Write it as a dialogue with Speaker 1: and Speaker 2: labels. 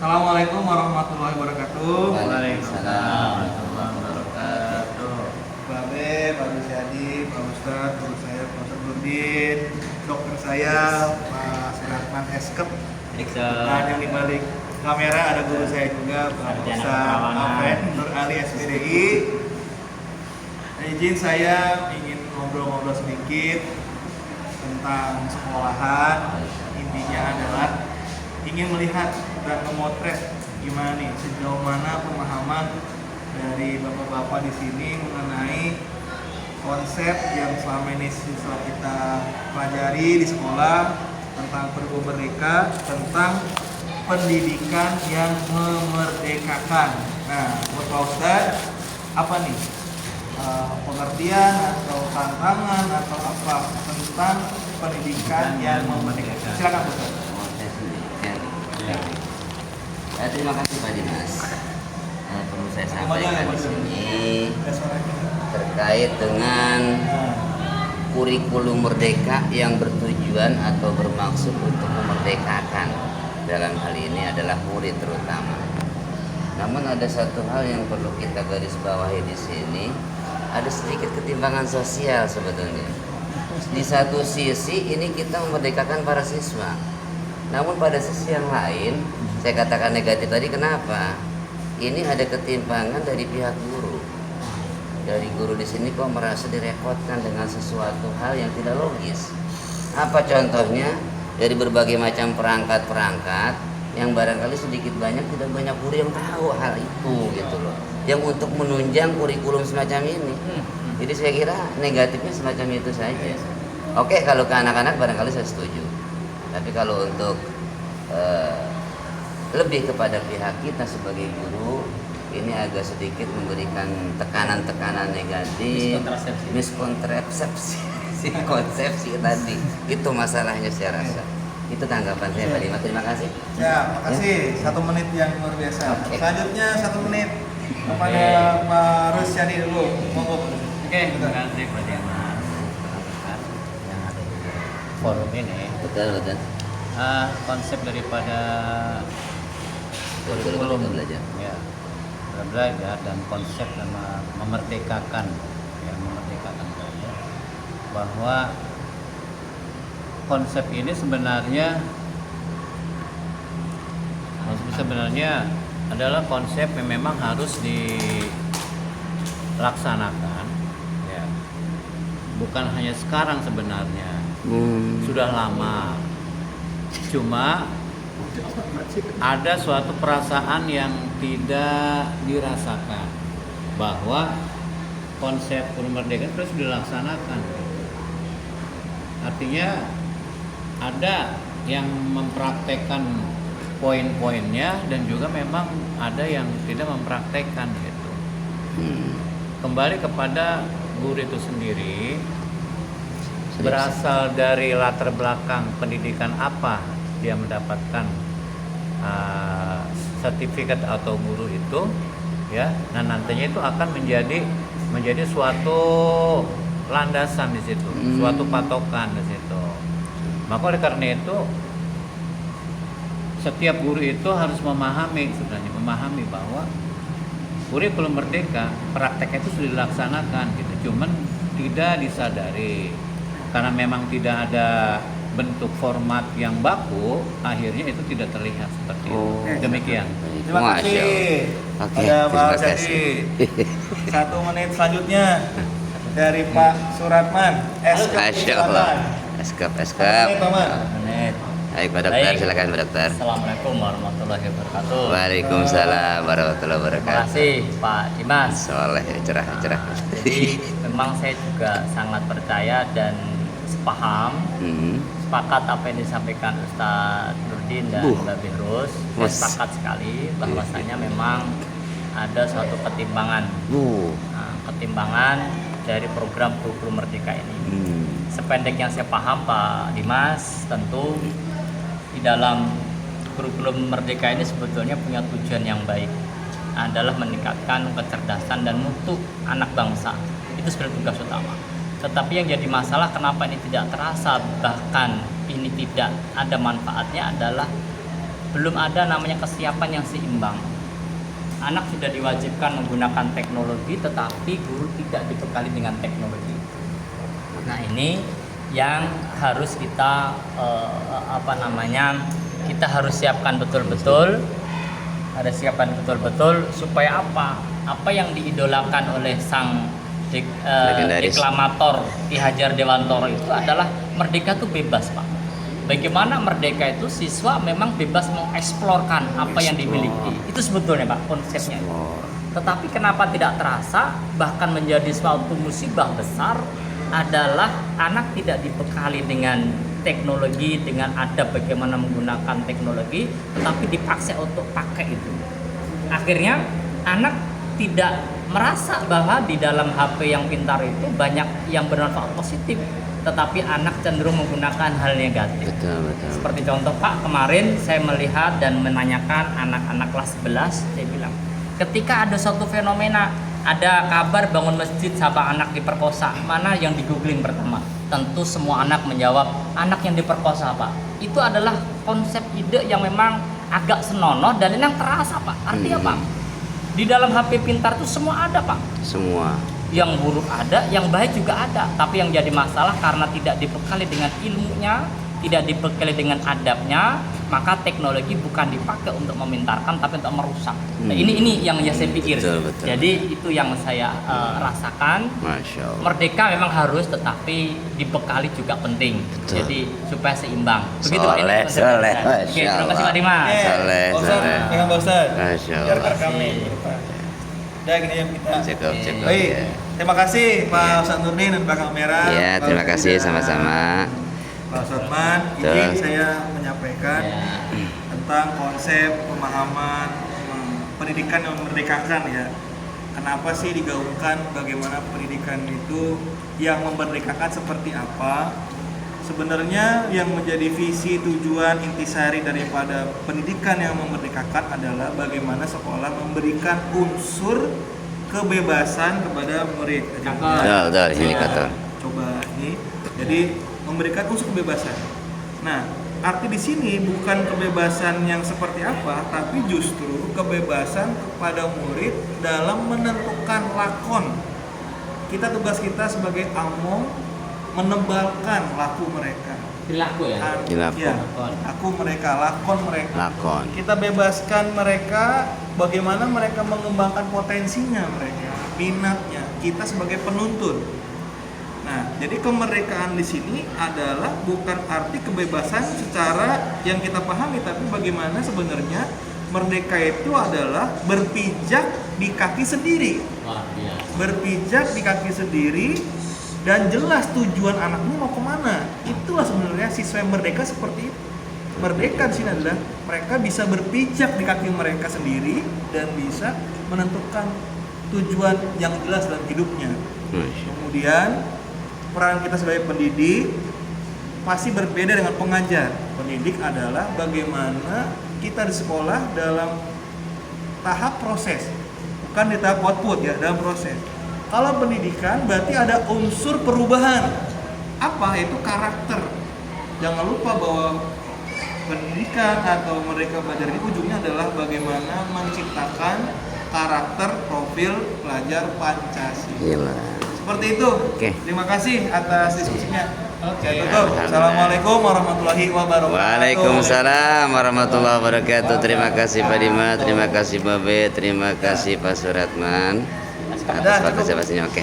Speaker 1: Assalamualaikum warahmatullahi wabarakatuh.
Speaker 2: Waalaikumsalam warahmatullahi wabarakatuh.
Speaker 1: Pak Abe, Pak Rusyadi, Pak Ustadz, guru saya Pak Ustadz Nurdin, dokter saya Pak Suratman Eskep. Dan yang di balik kamera ada guru saya juga Pak Ustadz Afen Nur Ali SPDI. Izin saya ingin ngobrol-ngobrol sedikit tentang sekolahan. Intinya adalah ingin melihat dan memotret gimana nih, sejauh mana pemahaman dari bapak-bapak di sini mengenai konsep yang selama ini siswa kita pelajari di sekolah tentang Pergub Merdeka, tentang pendidikan yang memerdekakan. Nah, buat Pak Ustadz, apa nih pengertian atau tantangan atau apa tentang pendidikan yang memerdekakan? Silakan Pak Ustadz.
Speaker 2: Terima kasih Pak Dimas. Perlu saya sampaikan di sini terkait dengan kurikulum merdeka yang bertujuan atau bermaksud untuk memerdekakan. Dalam hal ini adalah murid terutama. Namun ada satu hal yang perlu kita garis bawahi di sini, ada sedikit ketimpangan sosial sebetulnya. Di satu sisi ini kita memerdekakan para siswa, namun pada sisi yang lain saya katakan negatif tadi. Kenapa? Ini ada ketimpangan dari pihak guru. Dari guru di sini kok merasa direpotkan dengan sesuatu hal yang tidak logis. Apa contohnya? Dari berbagai macam perangkat-perangkat yang barangkali sedikit banyak tidak banyak guru yang tahu hal itu gitu loh. Yang untuk menunjang kurikulum semacam ini. Jadi saya kira negatifnya semacam itu saja. Oke, kalau ke anak-anak barangkali saya setuju. Tapi kalau untuk lebih kepada pihak kita sebagai guru, ini agak sedikit memberikan tekanan-tekanan negatif, miskontrasepsi konsepsi tadi. Itu masalahnya saya rasa. Itu tanggapan saya Pak Dimas. Terima kasih.
Speaker 1: Ya, makasih. 1 menit yang luar biasa. Selanjutnya 1 menit kepada Pak Rusyadi dulu. Monggo.
Speaker 3: Terima kasih Pak Dimas yang ada di forum ini.
Speaker 2: Betul.
Speaker 3: Konsep daripada kurikulum belajar dan konsep memerdekakan, belajar, bahwa konsep ini sebenarnya adalah konsep yang memang harus dilaksanakan, ya. Bukan hanya sekarang sebenarnya, sudah lama. Cuma ada suatu perasaan yang tidak dirasakan bahwa konsep kemerdekaan terus dilaksanakan. Artinya ada yang mempraktekkan poin-poinnya dan juga memang ada yang tidak mempraktekkan gitu. Kembali kepada guru itu sendiri, berasal dari latar belakang pendidikan apa dia mendapatkan sertifikat atau guru itu, ya. Nah, nantinya itu akan menjadi suatu landasan di situ, suatu patokan di situ. Maka oleh karena itu setiap guru itu harus memahami bahwa kurikulum merdeka prakteknya itu sudah dilaksanakan gitu, cuman tidak disadari karena memang tidak ada bentuk format yang baku, akhirnya itu tidak terlihat seperti itu. Demikian.
Speaker 1: Terima kasih. Ada Pak Jadi. 1 menit selanjutnya dari Pak Suratman
Speaker 2: Eskep. Baik Pak Dokter, silakan Pak Dokter.
Speaker 3: Assalamualaikum warahmatullahi wabarakatuh.
Speaker 2: Waalaikumsalam warahmatullahi wabarakatuh.
Speaker 3: Terima kasih Pak Dimas.
Speaker 2: Soleh, cerah.
Speaker 3: Jadi memang saya juga sangat percaya dan sepaham, sepakat apa yang disampaikan Ustadz Nurdin dan Mbak Behrus. Saya sepakat sekali bahwasanya memang ada suatu ketimbangan, ketimbangan dari program kurikulum merdeka ini. Sependek yang saya paham Pak Dimas, tentu di dalam kurikulum merdeka ini sebetulnya punya tujuan yang baik, adalah meningkatkan kecerdasan dan mutu anak bangsa. Itu sebenarnya tugas utama. Tetapi yang jadi masalah kenapa ini tidak terasa, bahkan ini tidak ada manfaatnya adalah belum ada namanya kesiapan yang seimbang. Anak sudah diwajibkan menggunakan teknologi, tetapi guru tidak dibekali dengan teknologi. Nah ini yang harus kita kita harus siapkan betul-betul, supaya apa yang diidolakan oleh sang deklamator Ki Hajar Dewantoro itu adalah merdeka itu bebas, Pak. Bagaimana merdeka itu siswa memang bebas mengeksplorkan apa yang dimiliki. Itu sebetulnya Pak konsepnya. Tetapi kenapa tidak terasa, bahkan menjadi suatu musibah besar adalah anak tidak dibekali dengan teknologi, dengan adab bagaimana menggunakan teknologi, tetapi dipaksa untuk pakai itu. Akhirnya anak tidak merasa bahwa di dalam HP yang pintar itu banyak yang bermanfaat positif, tetapi anak cenderung menggunakan hal negatif.
Speaker 2: Betul.
Speaker 3: Seperti contoh Pak, kemarin saya melihat dan menanyakan anak-anak kelas 11, saya bilang, ketika ada suatu fenomena, ada kabar bangun masjid sama anak diperkosa, mana yang di googling pertama? Tentu semua anak menjawab, anak yang diperkosa Pak. Itu adalah konsep ide yang memang agak senonoh dan yang terasa Pak. Artinya Pak, di dalam HP pintar itu semua ada Pak.
Speaker 2: Semua.
Speaker 3: Yang buruk ada, yang baik juga ada. Tapi yang jadi masalah karena tidak dibekali dengan ilmunya, tidak dibekali dengan adabnya, maka teknologi bukan dipakai untuk memintarkan, tapi untuk merusak. Nah, ini yang saya pikir.
Speaker 2: Betul.
Speaker 3: Jadi itu yang saya rasakan.
Speaker 2: Masya Allah.
Speaker 3: Merdeka memang harus, tetapi dibekali juga penting.
Speaker 2: Betul.
Speaker 3: Jadi supaya seimbang. Begitu Pak.
Speaker 2: Soleh.
Speaker 3: Oke, terima kasih Pak Dimas.
Speaker 2: Soleh.
Speaker 1: Dengan Pak Ustaz.
Speaker 2: Masya
Speaker 1: Biar
Speaker 2: Allah.
Speaker 1: kami. Udah gini yang kita.
Speaker 2: Cukup.
Speaker 1: Baik.
Speaker 2: Ya.
Speaker 1: Terima kasih Pak Ustaz Nurdin dan Pak Kamera.
Speaker 2: Ya, terima kasih sama-sama.
Speaker 1: Pak Ustadman,
Speaker 2: Betul.
Speaker 1: ini saya menyampaikan tentang konsep pemahaman pendidikan yang memerdekakan ya. Kenapa sih digaungkan, bagaimana pendidikan itu yang memerdekakan seperti apa? Sebenarnya yang menjadi visi, tujuan, intisari daripada pendidikan yang memerdekakan adalah bagaimana sekolah memberikan unsur kebebasan kepada murid.
Speaker 2: Betul, ini kotor.
Speaker 1: Coba ini. Jadi memberikan unsur kebebasan. Nah, arti di sini bukan kebebasan yang seperti apa, tapi justru kebebasan kepada murid dalam menentukan lakon. Tugas kita sebagai among menebalkan laku mereka.
Speaker 3: Dilaku ya.
Speaker 2: Dilaku.
Speaker 1: Ya, laku mereka, lakon mereka.
Speaker 2: Lakon.
Speaker 1: Kita bebaskan mereka bagaimana mereka mengembangkan potensinya mereka, minatnya. Kita sebagai penuntun. Nah, jadi kemerdekaan di sini adalah bukan arti kebebasan secara yang kita pahami, tapi bagaimana sebenarnya merdeka itu adalah berpijak di kaki sendiri. Berpijak di kaki sendiri dan jelas tujuan anakmu mau kemana. Itulah sebenarnya siswa yang merdeka seperti itu. Merdeka di sini adalah mereka bisa berpijak di kaki mereka sendiri dan bisa menentukan tujuan yang jelas dalam hidupnya. Kemudian peran kita sebagai pendidik pasti berbeda dengan pengajar. Pendidik adalah bagaimana kita di sekolah dalam tahap proses, bukan di tahap output ya, dalam proses. Kalau pendidikan berarti ada unsur perubahan. Apa? Itu karakter. Jangan lupa bahwa pendidikan atau mereka belajar ini ujungnya adalah bagaimana menciptakan karakter profil pelajar Pancasila. Seperti itu.
Speaker 2: Oke.
Speaker 1: Terima kasih atas diskusinya.
Speaker 3: Oke.
Speaker 1: Tutup. Assalamualaikum warahmatullahi wabarakatuh.
Speaker 2: Waalaikumsalam warahmatullahi wabarakatuh. Terima kasih Pak Dima, terima kasih Babe, terima kasih Pak Suratman atas partisipasinya. Oke.